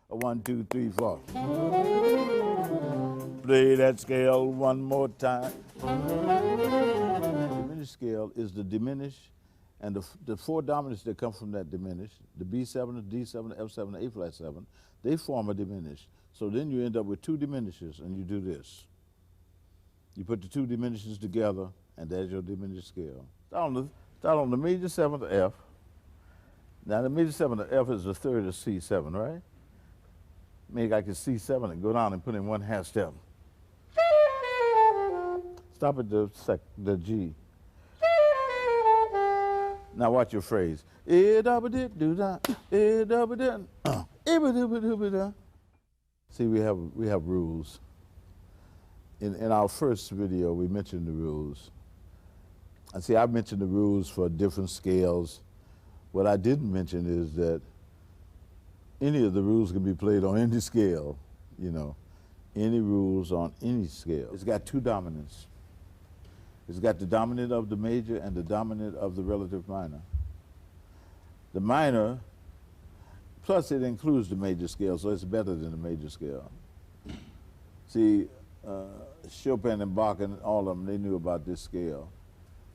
A 1, 2, 3, 4. Play that scale one more time. Diminished scale is the diminished, and the four dominants that come from that diminished, the B7, the D7, the F7, the A flat 7, they form a diminished. So then you end up with two diminishes, and you do this. You put the two diminishes together, and there's your diminished scale. Start on the major 7th F. Now the major 7th F is the third of C7, right? Make like a C7 and go down and put in one half step. Stop at the G. Now watch your phrase. See, we have rules. In our first video, we mentioned the rules. And see, I mentioned the rules for different scales. What I didn't mention is that any of the rules can be played on any scale, you know. Any rules on any scale. It's got two dominants. It's got the dominant of the major and the dominant of the relative minor. The minor, plus it includes the major scale, so it's better than the major scale. See, Chopin and Bach and all of them, they knew about this scale,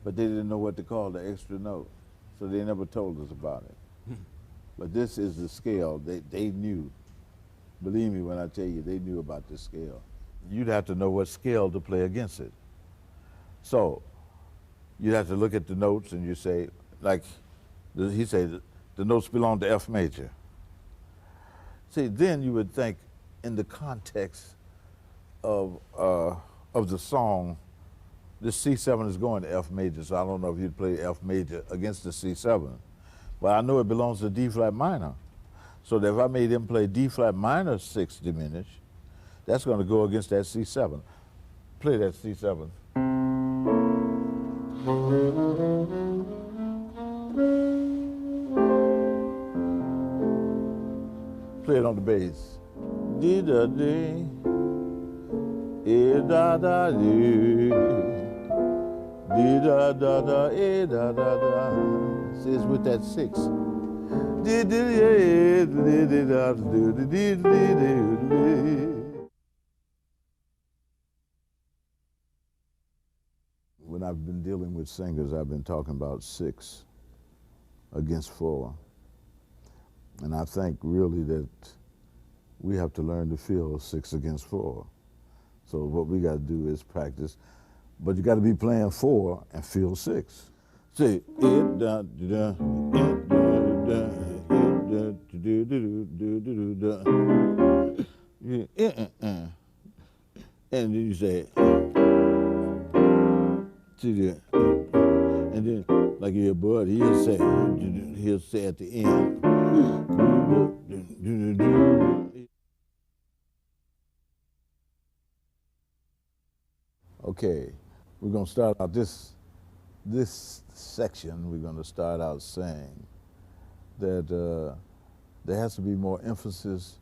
but they didn't know what to call the extra note, so they never told us about it. But this is the scale they knew. Believe me when I tell you, they knew about this scale. You'd have to know what scale to play against it. So you'd have to look at the notes and you say, like he said, the notes belong to F major. See, then you would think in the context of the song, this C7 is going to F major, so I don't know if you'd play F major against the C7. But I know it belongs to D flat minor. So that if I made him play D flat minor 6 diminished, that's going to go against that C7. Play that C7. Play it on the bass. Dee da dee, e da da dee, dee da da da, e da da da. See, it's with that 6. When I've been dealing with singers, I've been talking about 6 against 4. And I think really that we have to learn to feel 6 against 4. So what we got to do is practice, but you got to be playing 4 and feel 6. See, and then you say, and then like your bud, he'll say at the end. Okay, we're gonna start out this section. We're gonna start out saying that there has to be more emphasis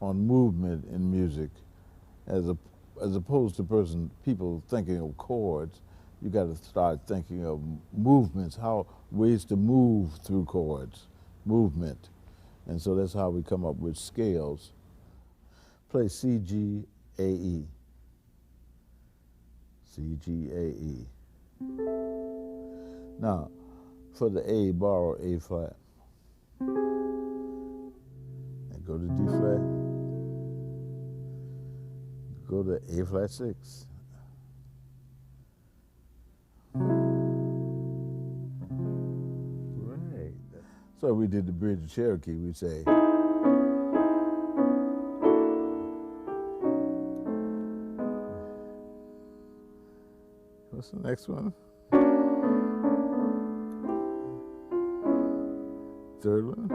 on movement in music, as opposed to people thinking of chords. You got to start thinking of movements, ways to move through chords, movement, and so that's how we come up with scales. Play C, G, A, E. C, G, A, E. Now, for the A, borrow A flat. And go to D flat. Go to A flat 6. Right. So we did the bridge of Cherokee, we'd say, what's the next one? Third one?